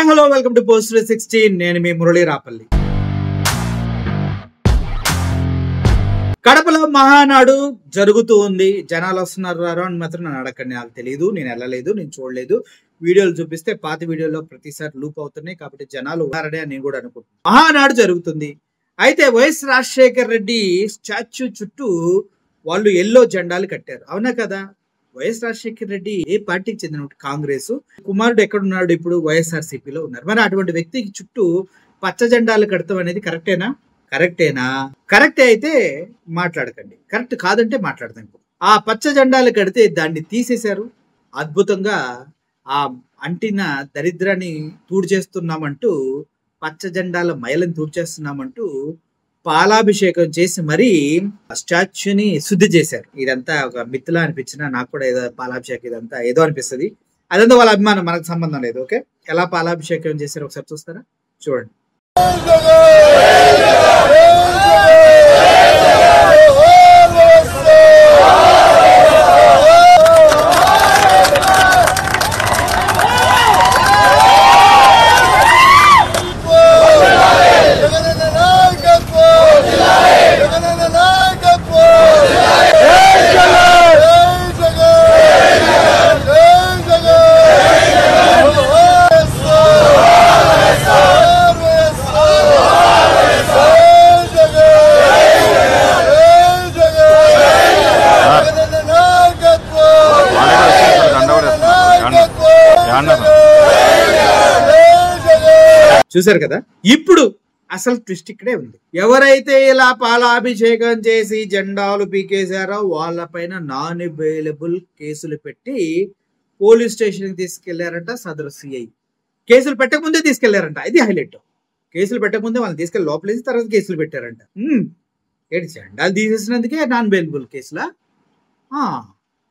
Hi hello welcome to post 360. నేను మీ మురళీ రాపల్లి. కడపలో మహానాడు జరుగుతూ ఉంది. జనాలు వస్తున్నారు అని మాత్రం నన్ను అడగండి. నాకు తెలియదు, నేను వెళ్ళలేదు, నేను చూడలేదు. వీడియోలు చూపిస్తే పాత వీడియోలో ప్రతిసారి లూప్ అవుతున్నాయి కాబట్టి జనాలు ఉన్నారనే నేను కూడా అనుకుంటున్నాను. మహానాడు జరుగుతుంది. అయితే వైఎస్ రాజశేఖర్ రెడ్డి స్టాచ్యూ చుట్టూ వాళ్ళు ఎల్లో జెండాలు కట్టారు. అవునా కదా? వైఎస్ రాజశేఖర్ రెడ్డి ఏ పార్టీకి చెందిన కాంగ్రెస్, కుమారుడు ఎక్కడున్నాడు? ఇప్పుడు వైఎస్ఆర్సీపీలో ఉన్నారు. మరి అటువంటి వ్యక్తికి చుట్టూ పచ్చ జెండాలు కడతాం అనేది కరెక్టేనా? కరెక్టే అయితే మాట్లాడకండి, కరెక్ట్ కాదంటే మాట్లాడతాం. ఆ పచ్చ జెండాలు కడితే దాన్ని తీసేశారు. అద్భుతంగా ఆ అంటిన దరిద్రాన్ని తూడ్చేస్తున్నామంటూ, పచ్చ జెండాల మైలను తూడ్చేస్తున్నామంటూ పాలాభిషేకం చేసి మరీ స్టాచ్యూని శుద్ధి చేశారు. ఇదంతా ఒక మిత్తులా అనిపించినా నాకు కూడా ఏదో పాలాభిషేకం ఇదంతా ఏదో అనిపిస్తుంది. అదంతా వాళ్ళ అభిమానం, మనకు సంబంధం లేదు. ఓకే, ఎలా పాలాభిషేకం చేశారు ఒకసారి చూస్తారా? చూడండి. చూసారు కదా? ఇప్పుడు అసలు ట్విస్ట్ ఇక్కడే ఉంది. ఎవరైతే ఇలా పాలాభిషేకం చేసి జెండాలు పీకేశారో వాళ్ళపైన నాన్ అవైలబుల్ కేసులు పెట్టి పోలీస్ స్టేషన్ కి తీసుకెళ్లారంట సదరు సిఐ. కేసులు పెట్టకముందే తీసుకెళ్లారంట. ఇది హైలైట్. కేసులు పెట్టకముందే వాళ్ళని తీసుకెళ్లి లోపలేసి తర్వాత కేసులు పెట్టారంట. ఏంటి, జెండాలు తీసేసినందుకే నాన్ అవైలబుల్ కేసులా?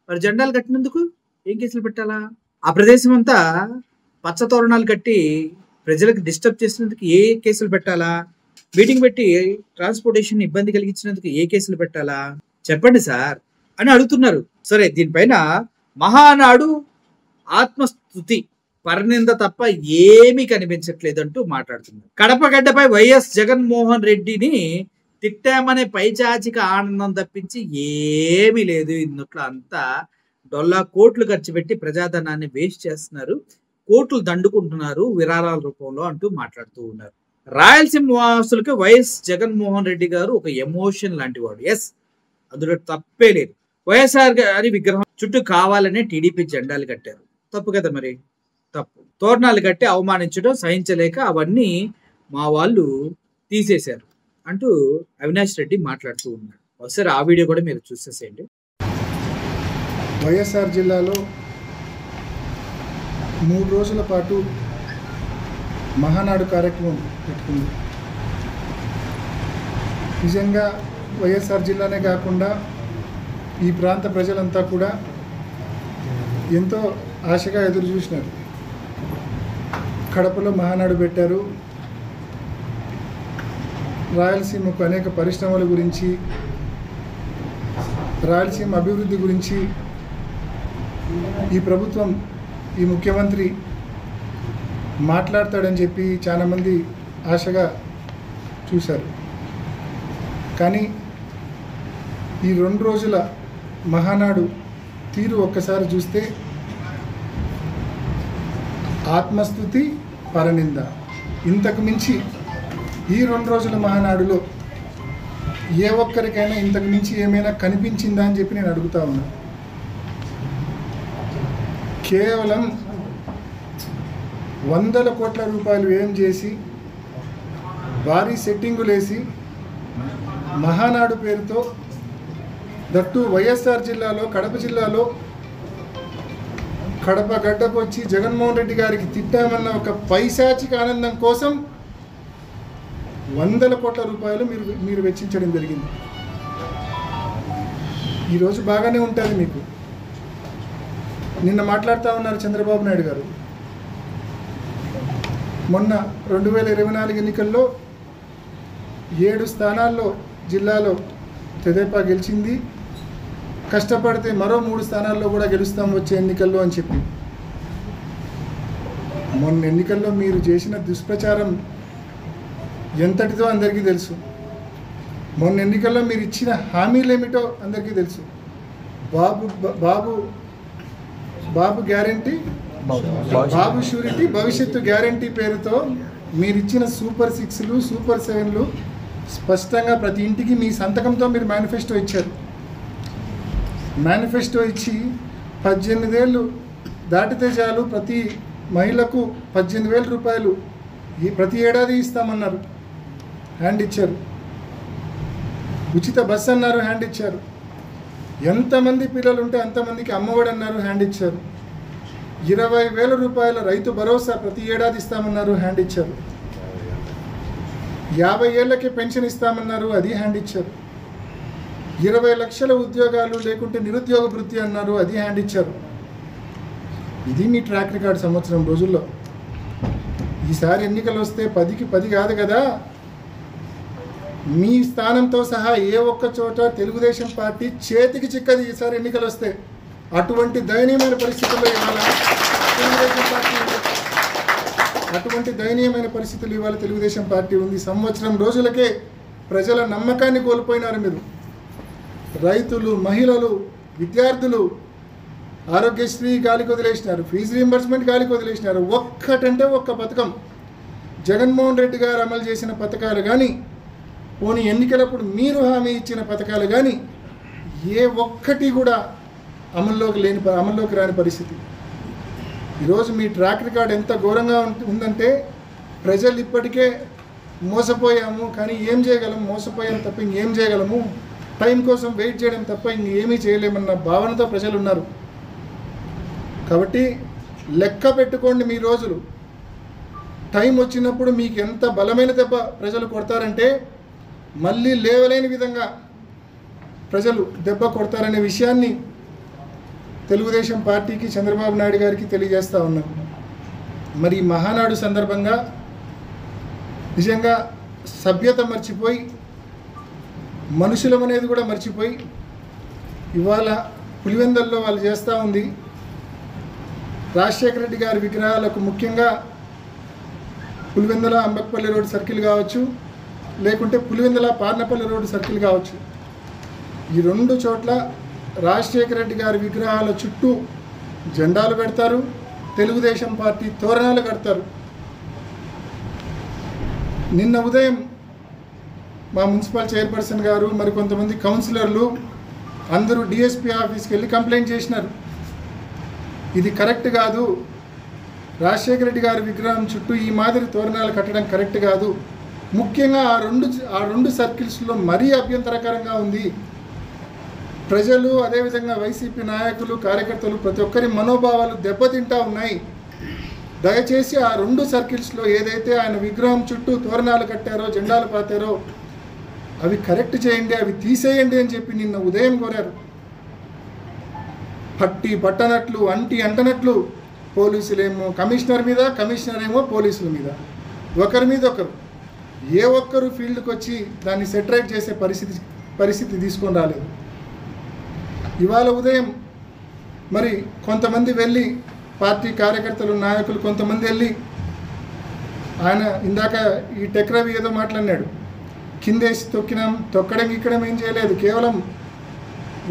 మరి జెండాలు కట్టినందుకు ఏం కేసులు పెట్టాలా? ఆ ప్రదేశం అంతా పచ్చ తోరణాలు కట్టి ప్రజలకు డిస్టర్బ్ చేసినందుకు ఏ కేసులు పెట్టాలా? మీటింగ్ పెట్టి ట్రాన్స్పోర్టేషన్ ఇబ్బంది కలిగించినందుకు ఏ కేసులు పెట్టాలా? చెప్పండి సార్ అని అడుగుతున్నారు. సరే, దీనిపైన మహానాడు ఆత్మస్తుతి పరనింద తప్ప ఏమీ కనిపించట్లేదంటూ మాట్లాడుతున్నారు. కడప గడ్డపై వైఎస్ జగన్మోహన్ రెడ్డిని తిట్టామనే పైచాచిక ఆనందం తప్పించి ఏమీ లేదు. ఇందుట్లో అంతా డొల్లా కోట్లు ఖర్చు పెట్టి ప్రజాధనాన్ని వేస్ట్ చేస్తున్నారు, కోట్లు దండుకుంటున్నారు విరాళాల రూపంలో అంటూ మాట్లాడుతూ ఉన్నారు. రాయలసీమ వాసులకు వైఎస్ జగన్మోహన్ రెడ్డి గారు ఒక ఎమోషన్ లాంటి వాడు. ఎస్, అందులో తప్పే లేదు. వైఎస్ఆర్ గారి విగ్రహం చుట్టూ కావాలనే టీడీపీ జెండాలు కట్టారు. తప్పు కదా? మరి తప్పు. తోరణాలు కట్టి అవమానించడం సహించలేక అవన్నీ మా వాళ్ళు తీసేశారు అంటూ అవినాష్ రెడ్డి మాట్లాడుతూ ఉన్నాడు. ఒకసారి ఆ వీడియో కూడా మీరు చూసేసేయండి. వైఎస్ఆర్ జిల్లాలో 3 రోజుల పాటు మహానాడు కార్యక్రమం పెట్టుకుంది. నిజంగా వైఎస్ఆర్ జిల్లానే కాకుండా ఈ ప్రాంత ప్రజలంతా కూడా ఎంతో ఆశగా ఎదురు చూసినారు. కడపలో మహానాడు పెట్టారు. రాయలసీమకు అనేక పరిశ్రమల గురించి, రాయలసీమ అభివృద్ధి గురించి ఈ ప్రభుత్వం, ఈ ముఖ్యమంత్రి మాట్లాడతాడని చెప్పి చాలామంది ఆశగా చూశారు. కానీ ఈ 2 రోజుల మహానాడు తీరు ఒక్కసారి చూస్తే ఆత్మస్తుతి పరనింద. ఇంతకు మించి ఈ 2 రోజుల మహానాడులో ఏ ఒక్కరికైనా ఇంతకు మించి ఏమైనా కనిపించిందా అని చెప్పి నేను అడుగుతా ఉన్నా. కేవలం 100 కోట్ల రూపాయలు వ్యయం చేసి భారీ సెట్టింగులేసి మహానాడు పేరుతో, దట్టు వైఎస్ఆర్ జిల్లాలో, కడప జిల్లాలో కడప గడ్డకు వచ్చి జగన్మోహన్ రెడ్డి గారికి తిట్టామన్న ఒక పైశాచిక ఆనందం కోసం 100 కోట్ల రూపాయలు మీరు వెచ్చించడం జరిగింది. ఈరోజు బాగానే ఉంటుంది మీకు. నిన్న మాట్లాడుతూ ఉన్నారు చంద్రబాబు నాయుడు గారు. మొన్న 2024 ఎన్నికల్లో 7 స్థానాల్లో జిల్లాలో తెదేపా గెలిచింది. కష్టపడితే మరో 3 స్థానాల్లో కూడా గెలుస్తాం వచ్చే ఎన్నికల్లో అని చెప్పి మొన్న ఎన్నికల్లో మీరు చేసిన దుష్ప్రచారం ఎంతటిదో అందరికీ తెలుసు. మొన్న ఎన్నికల్లో మీరు ఇచ్చిన హామీలు ఏమిటో అందరికీ తెలుసు. బాబు గ్యారంటీ, బాబు షూరిటీ, భవిష్యత్తు గ్యారంటీ పేరుతో మీరు ఇచ్చిన సూపర్ 6లు, సూపర్ 7లు స్పష్టంగా ప్రతి ఇంటికి మీ సంతకంతో మీరు మేనిఫెస్టో ఇచ్చారు. మేనిఫెస్టో ఇచ్చి 18 ఏళ్ళు దాటితే చాలు ప్రతి మహిళకు 18,000 రూపాయలు ప్రతి ఏడాది ఇస్తామన్నారు, హ్యాండ్ ఇచ్చారు. ఉచిత బస్సు అన్నారు, హ్యాండ్ ఇచ్చారు. ఎంతమంది పిల్లలు ఉంటే అంతమందికి అమ్మఒడి అన్నారు, హ్యాండ్ ఇచ్చారు. 20,000 రూపాయల రైతు భరోసా ప్రతి ఏడాది ఇస్తామన్నారు, హ్యాండ్ ఇచ్చారు. 50 ఏళ్ళకే పెన్షన్ ఇస్తామన్నారు, అది హ్యాండ్ ఇచ్చారు. 20 లక్షల ఉద్యోగాలు లేకుంటే నిరుద్యోగ వృత్తి అన్నారు, అది హ్యాండ్ ఇచ్చారు. ఇది మీ ట్రాక్ రికార్డ్ సంవత్సరం రోజుల్లో. ఈసారి ఎన్నికలు వస్తే 10కి 10 కాదు కదా. మీ స్థానంతో సహా ఏ ఒక్క చోట తెలుగుదేశం పార్టీ చేతికి చిక్కది ఈసారి ఎన్నికలు వస్తే. అటువంటి దయనీయమైన పరిస్థితుల్లో ఇవాళ తెలుగుదేశం పార్టీ ఉంది. అటువంటి దయనీయమైన పరిస్థితులు ఇవాళ తెలుగుదేశం పార్టీ ఉంది. సంవత్సరం రోజులకే ప్రజల నమ్మకాన్ని కోల్పోయినారు మీరు. రైతులు, మహిళలు, విద్యార్థులు ఆరోగ్యశ్రీ గాలికి వదిలేసినారు, ఫీజు రీయింబర్స్మెంట్ గాలికి వదిలేసినారు. ఒక్కటంటే ఒక్క పథకం జగన్మోహన్ రెడ్డి గారు అమలు చేసిన పథకాలు కానీ, పోనీ ఎన్నికలప్పుడు మీరు హామీ ఇచ్చిన పథకాలు కానీ ఏ ఒక్కటి కూడా అమల్లోకి రాని పరిస్థితి. ఈరోజు మీ ట్రాక్ రికార్డ్ ఎంత ఘోరంగా ఉందంటే ప్రజలు ఇప్పటికే మోసపోయాము, కానీ ఏం చేయగలము, మోసపోయాము తప్ప ఇంకేం చేయగలము, టైం కోసం వెయిట్ చేయడం తప్ప ఇంకేమీ చేయలేమన్న భావనతో ప్రజలు ఉన్నారు. కాబట్టి లెక్క పెట్టుకోండి మీ రోజులు. టైం వచ్చినప్పుడు మీకు ఎంత బలమైన దెబ్బ ప్రజలు కొడతారంటే మళ్ళీ లేవలేని విధంగా ప్రజలు దెబ్బ కొడతారనే విషయాన్ని తెలుగుదేశం పార్టీకి, చంద్రబాబు నాయుడు గారికి తెలియజేస్తూ ఉన్నాం. మరి మహానాడు సందర్భంగా నిజంగా సభ్యత మర్చిపోయి, మనుషులం అనేది కూడా మర్చిపోయి ఇవాళ పులివెందల్లో వాళ్ళు చేస్తూ ఉంది. రాజశేఖర రెడ్డి గారి విగ్రహాలకు ముఖ్యంగా పులివెందల అంబక్పల్లి రోడ్ సర్కిల్ కావచ్చు, లేకుంటే పులివెందల పార్నపల్లి రోడ్ సర్కిల్ కావచ్చు, ఈ 2 చోట్ల రాజశేఖర రెడ్డి గారి విగ్రహాల చుట్టూ జెండాలు పెడతారు, తెలుగుదేశం పార్టీ తోరణాలు కడతారు. నిన్న ఉదయం మా మున్సిపల్ చైర్పర్సన్ గారు, మరి కొంతమంది కౌన్సిలర్లు అందరూ డిఎస్పీ ఆఫీస్కి వెళ్ళి కంప్లైంట్ చేసినారు. ఇది కరెక్ట్ కాదు, రాజశేఖర రెడ్డి గారి విగ్రహం చుట్టూ ఈ మాదిరి తోరణాలు కట్టడం కరెక్ట్ కాదు. ముఖ్యంగా ఆ రెండు సర్కిల్స్లో మరీ అభ్యంతరకరంగా ఉంది. ప్రజలు, అదేవిధంగా వైసీపీ నాయకులు, కార్యకర్తలు ప్రతి ఒక్కరి మనోభావాలు దెబ్బతింటా ఉన్నాయి. దయచేసి ఆ 2 సర్కిల్స్లో ఏదైతే ఆయన విగ్రహం చుట్టూ తోరణాలు కట్టారో, జెండాలు పాతారో అవి కరెక్ట్ చేయండి, అవి తీసేయండి అని చెప్పి నిన్న ఉదయం కోరారు. పట్టి పట్టనట్లు, అంటనట్లు పోలీసులేమో కమిషనర్ మీద, కమిషనర్ ఏమో పోలీసుల మీద, ఒకరి మీద ఒకరు, ఏ ఒక్కరు ఫీల్డ్కి వచ్చి దాన్ని సెటరేట్ చేసే పరిస్థితి తీసుకొని రాలేదు. ఇవాళ ఉదయం మరి కొంతమంది వెళ్ళి, పార్టీ కార్యకర్తలు, నాయకులు కొంతమంది వెళ్ళి, ఆయన ఇందాక ఈ టెక్రవి ఏదో మాట్లాడినాడు, కిందేసి తొక్కడం ఇక్కడం ఏం చేయలేదు, కేవలం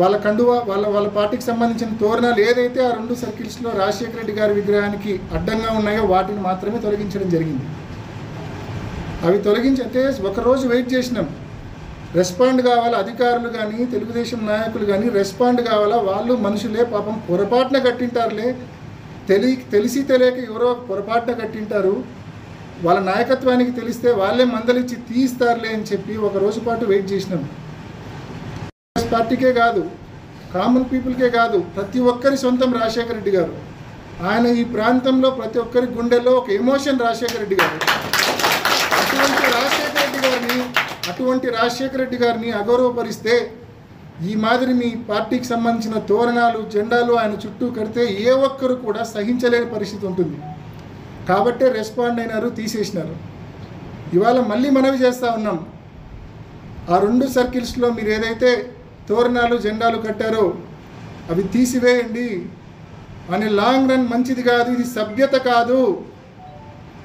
వాళ్ళ కండువా, వాళ్ళ పార్టీకి సంబంధించిన తోరణాలు ఏదైతే ఆ 2 సర్కిల్స్లో రాజశేఖర రెడ్డి గారి విగ్రహానికి అడ్డంగా ఉన్నాయో వాటిని మాత్రమే తొలగించడం జరిగింది. అవి తొలగించంటే ఒకరోజు వెయిట్ చేసినాం. రెస్పాండ్ కావాలా అధికారులు కానీ, తెలుగుదేశం నాయకులు కానీ రెస్పాండ్ కావాలా. వాళ్ళు మనుషులే, పాపం పొరపాటున కట్టింటారులే, తెలిసి తెలియక ఎవరో పొరపాటున కట్టింటారు, వాళ్ళ నాయకత్వానికి తెలిస్తే వాళ్ళే మందలిచ్చి తీస్తారులే అని చెప్పి ఒక రోజు పాటు వెయిట్ చేసినాం. పార్టీకే కాదు, కామన్ పీపుల్కే కాదు, ప్రతి ఒక్కరి సొంతం రాజశేఖర రెడ్డి గారు. ఆయన ఈ ప్రాంతంలో ప్రతి ఒక్కరి గుండెల్లో ఒక ఎమోషన్ రాజశేఖర రెడ్డి గారు. అటువంటి రాజశేఖర రెడ్డి గారిని అగౌరవపరిస్తే ఈ మాదిరి మీ పార్టీకి సంబంధించిన తోరణాలు, జెండాలు ఆయన చుట్టూ కడితే ఏ ఒక్కరు కూడా సహించలేని పరిస్థితి ఉంటుంది. కాబట్టే రెస్పాండ్ అయినారు, తీసేసినారు. ఇవాళ మళ్ళీ మనవి చేస్తూ ఉన్నాం, ఆ 2 సర్కిల్స్లో మీరు ఏదైతే తోరణాలు, జెండాలు కట్టారో అవి తీసివేయండి. అని లాంగ్ రన్ మంచిది కాదు, ఇది సభ్యత కాదు.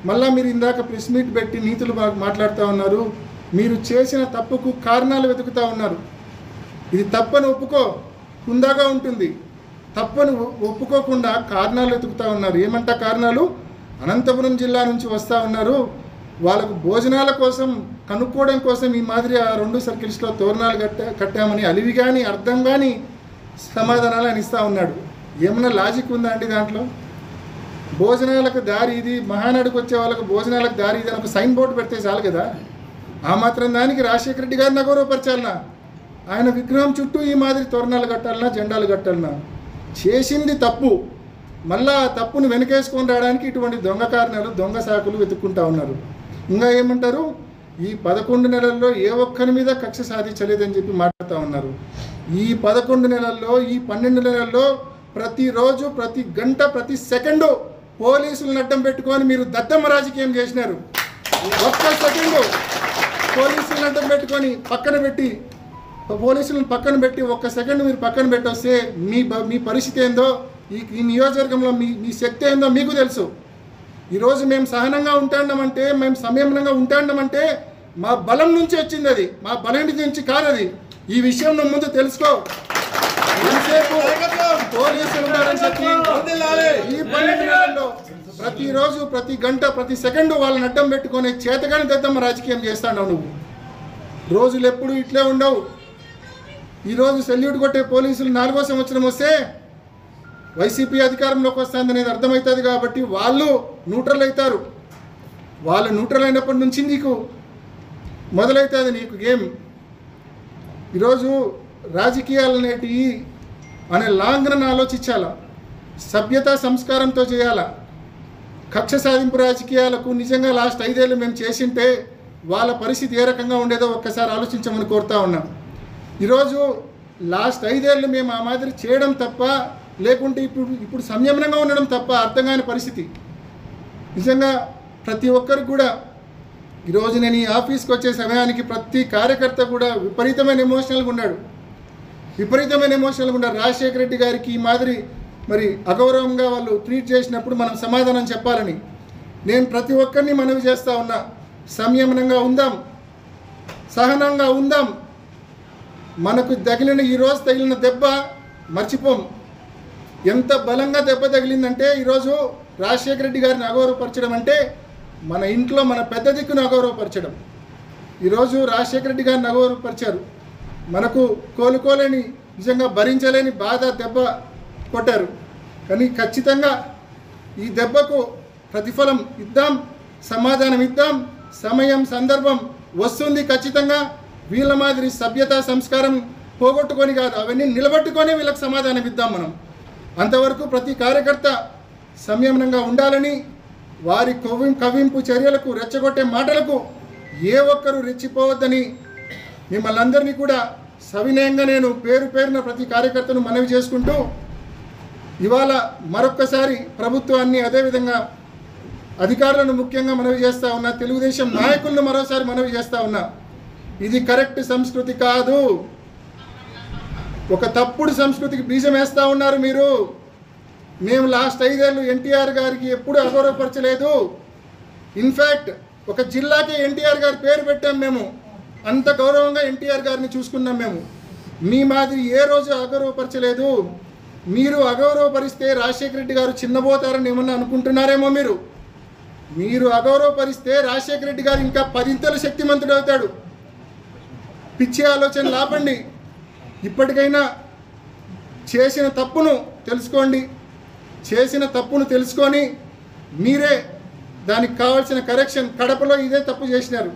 మళ్ళీ మీరు ఇందాక ప్రెస్ మీట్ పెట్టి నీతులు మాట్లాడుతూ ఉన్నారు. మీరు చేసిన తప్పుకు కారణాలు వెతుకుతూ ఉన్నారు. ఇది తప్పని ఒప్పుకో, హుందాగా ఉంటుంది. తప్పని ఒప్పుకోకుండా కారణాలు వెతుకుతూ ఉన్నారు. ఏమంట కారణాలు? అనంతపురం జిల్లా నుంచి వస్తూ ఉన్నారు, వాళ్ళకు భోజనాల కోసం కనుక్కోవడం కోసం ఈ మాదిరి ఆ 2 సర్కిల్స్లో తోరణాలు కట్టామని అలివి కానీ అర్థం కానీ సమాధానాలు అని ఇస్తూ ఉన్నాడు. ఏమన్నా లాజిక్ ఉందా అండి దాంట్లో? భోజనాలకు దారి ఇది, మహానాడుకు వచ్చే వాళ్ళకు భోజనాలకు దారి ఇది అని ఒక సైన్ బోర్డు పెడితే చాలు కదా. ఆ మాత్రం దానికి రాజశేఖర రెడ్డి గారిని అగౌరవపరచాలనా? ఆయన విగ్రహం చుట్టూ ఈ మాదిరి తోరణాలు కట్టాలన్నా, జెండాలు కట్టాలన్నా? చేసింది తప్పు, మళ్ళా ఆ తప్పును వెనకేసుకొని రావడానికి ఇటువంటి దొంగ కారణాలు, దొంగ సాకులు వెతుక్కుంటా ఉన్నారు. ఇంకా ఏమంటారు? ఈ 11 నెలల్లో ఏ ఒక్కరి మీద కక్ష సాధించలేదని చెప్పి మాట్లాడుతూ ఉన్నారు. ఈ 11 నెలల్లో, ఈ 12 నెలల్లో ప్రతిరోజు, ప్రతి గంట, ప్రతి సెకండు పోలీసులను అడ్డం పెట్టుకొని మీరు దద్దమ్మ రాజకీయం చేసినారు. ఒక్క సెకండు పోలీసులను అడ్డం పెట్టుకొని పోలీసులను పక్కన పెట్టి ఒక్క సెకండ్ మీరు పక్కన పెట్టొస్తే మీ పరిస్థితి ఏందో, ఈ నియోజకవర్గంలో మీ శక్తి ఏందో మీకు తెలుసు. ఈరోజు మేము సహనంగా ఉంటాండమంటే, మేము సంయమనంగా ఉంటాండమంటే మా బలం నుంచి వచ్చింది, అది మా బలం నుంచి కాదది. ఈ విషయం నువ్వు ముందు తెలుసుకో. పోలీసులు ఉన్నారని చెప్పి ఈ 12 నెలల్లో ప్రతిరోజు, ప్రతి గంట, ప్రతి సెకండు వాళ్ళని అడ్డం పెట్టుకొని చేతగాని దద్దమ్మ రాజకీయం చేస్తాడు నువ్వు. రోజులు ఎప్పుడు ఇట్లే ఉండవు. ఈరోజు సెల్యూట్ కొట్టే పోలీసులు 4వ సంవత్సరం వస్తే వైసీపీ అధికారంలోకి వస్తుంది అనేది అర్థమవుతుంది కాబట్టి వాళ్ళు న్యూట్రల్ అవుతారు. వాళ్ళు న్యూట్రల్ అయినప్పటి నుంచి నీకు మొదలవుతుంది నీకు గేమ్. ఈరోజు రాజకీయాలు అనేటివి అనే లాంగ్ రన్ ఆలోచించాలా, సభ్యత సంస్కారంతో చేయాలా. కక్ష సాధింపు రాజకీయాలకు నిజంగా లాస్ట్ 5 ఏళ్ళు మేము చేసింటే వాళ్ళ పరిస్థితి ఏ రకంగా ఉండేదో ఒక్కసారి ఆలోచించమని కోరుతా ఉన్నాం. ఈరోజు లాస్ట్ 5 ఏళ్ళు మేము ఆ మాదిరి చేయడం తప్ప, లేకుంటే ఇప్పుడు సంయమనంగా ఉండడం తప్ప అర్థం కాని పరిస్థితి. నిజంగా ప్రతి ఒక్కరికి కూడా ఈరోజు నేను ఈ ఆఫీస్కి వచ్చే సమయానికి ప్రతి కార్యకర్త కూడా విపరీతమైన ఎమోషనల్గా ఉన్నాడు. రాజశేఖర రెడ్డి గారికి ఈ మాదిరి మరి అగౌరవంగా వాళ్ళు ట్రీట్ చేసినప్పుడు మనం సమాధానం చెప్పాలని నేను ప్రతి ఒక్కరిని మనవి చేస్తూ ఉన్నా. సంయమనంగా ఉందాం, సహనంగా ఉందాం. మనకు ఈరోజు తగిలిన దెబ్బ మర్చిపోం. ఎంత బలంగా దెబ్బ తగిలిందంటే ఈరోజు రాజశేఖర రెడ్డి గారిని అగౌరవపరచడం అంటే మన ఇంట్లో మన పెద్ద దిక్కును అగౌరవపరచడం. ఈరోజు రాజశేఖర రెడ్డి గారిని అగౌరవపరిచారు. మనకు కోలుకోలేని, నిజంగా భరించలేని బాధ దెబ్బ కొట్టారు. కానీ ఖచ్చితంగా ఈ దెబ్బకు ప్రతిఫలం ఇద్దాం, సమాధానం ఇద్దాం. సమయం, సందర్భం వస్తుంది ఖచ్చితంగా. వీళ్ళ మాదిరి సభ్యత, సంస్కారం పోగొట్టుకొని కాదు, అవన్నీ నిలబెట్టుకొని వీళ్ళకి సమాధానం ఇద్దాం మనం. అంతవరకు ప్రతి కార్యకర్త సంయమనంగా ఉండాలని, వారి కవింపు చర్యలకు, రెచ్చగొట్టే మాటలకు ఏ ఒక్కరూ రెచ్చిపోవద్దని మిమ్మల్ని అందరినీ కూడా సవినయంగా నేను పేరున ప్రతి కార్యకర్తను మనవి చేసుకుంటూ, ఇవాళ మరొక్కసారి ప్రభుత్వాన్ని, అదేవిధంగా అధికారులను ముఖ్యంగా మనవి చేస్తూ ఉన్నా, తెలుగుదేశం నాయకులను మరోసారి మనవి చేస్తూ ఉన్నా, ఇది కరెక్ట్ సంస్కృతి కాదు. ఒక తప్పుడు సంస్కృతికి బీజం వేస్తూ ఉన్నారు మీరు. మేము లాస్ట్ 5 ఏళ్ళు ఎన్టీఆర్ గారికి ఎప్పుడు అగౌరవపరచలేదు. ఇన్ఫ్యాక్ట్ ఒక జిల్లాకే ఎన్టీఆర్ గారి పేరు పెట్టాం మేము. అంత గౌరవంగా ఎన్టీఆర్ గారిని చూసుకున్నాం మేము. మీ మాదిరి ఏ రోజు అగౌరవపరచలేదు. మీరు అగౌరవపరిస్తే రాజశేఖర రెడ్డి గారు చిన్నబోతారని ఏమన్నా అనుకుంటున్నారేమో మీరు. మీరు అగౌరవపరిస్తే రాజశేఖర రెడ్డి గారు ఇంకా 10 ఇంతలు శక్తిమంతుడు అవుతాడు. పిచ్చి ఆలోచనలు ఆపండి. ఇప్పటికైనా చేసిన తప్పును తెలుసుకోండి. చేసిన తప్పును తెలుసుకొని మీరే దానికి కావాల్సిన కరెక్షన్. కడపలో ఇదే తప్పు చేసినారు,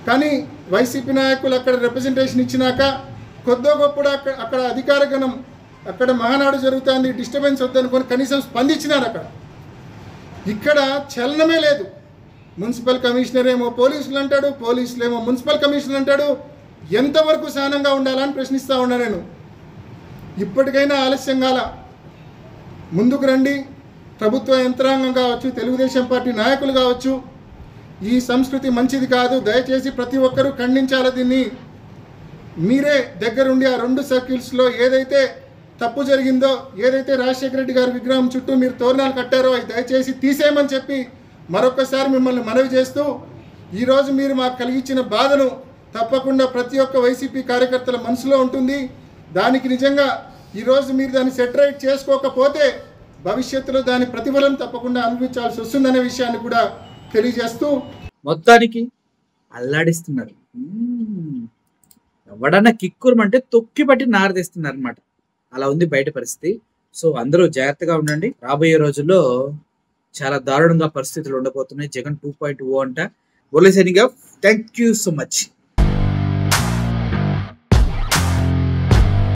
కానీ వైసీపీ నాయకులు అక్కడ రిప్రజెంటేషన్ ఇచ్చినాక కొద్దో గొప్పడు అక్కడ అధికార గణం, అక్కడ మహానాడు జరుగుతుంది, డిస్టర్బెన్స్ వద్దనుకొని కనీసం స్పందించినారు. ఇక్కడ చలనమే లేదు. మున్సిపల్ కమిషనర్ ఏమో పోలీసులు అంటాడు, పోలీసులేమో మున్సిపల్ కమిషనర్ అంటాడు. ఎంతవరకు సహనంగా ఉండాలని ప్రశ్నిస్తూ ఉన్నా నేను. ఇప్పటికైనా ఆలస్యం కాల, ముందుకు రండి. ప్రభుత్వ యంత్రాంగం కావచ్చు, తెలుగుదేశం పార్టీ నాయకులు కావచ్చు, ఈ సంస్కృతి మంచిది కాదు. దయచేసి ప్రతి ఒక్కరూ ఖండించాలి దీన్ని. మీరే దగ్గరుండి ఆ 2 సర్కిల్స్లో ఏదైతే తప్పు జరిగిందో, ఏదైతే రాజశేఖర రెడ్డి గారి విగ్రహం చుట్టూ మీరు తోరణాలు కట్టారో అది దయచేసి తీసేయమని చెప్పి మరొకసారి మిమ్మల్ని మనవి చేస్తూ ఈరోజు మీరు మాకు కలిగించిన బాధను తప్పకుండా ప్రతి ఒక్క వైసీపీ కార్యకర్తల మనసులో ఉంటుంది. దానికి నిజంగా ఈరోజు మీరు దాన్ని సెటరైట్ చేసుకోకపోతే భవిష్యత్తులో దాని ప్రతిఫలం తప్పకుండా అనుభవించాల్సి వస్తుందనే విషయాన్ని కూడా తెలియజేస్తూ మొత్తానికి అల్లాడిస్తున్నారు. ఎవడన్నా కిక్కురమంటే తొక్కి పట్టి నారదీస్తున్నారు అనమాట. అలా ఉంది బయట పరిస్థితి. సో అందరూ జాగ్రత్తగా ఉండండి. రాబోయే రోజుల్లో చాలా దారుణంగా పరిస్థితులు ఉండబోతున్నాయి. జగన్ 2.0 అంట. బోలేసరిగా థ్యాంక్ యూ సో మచ్.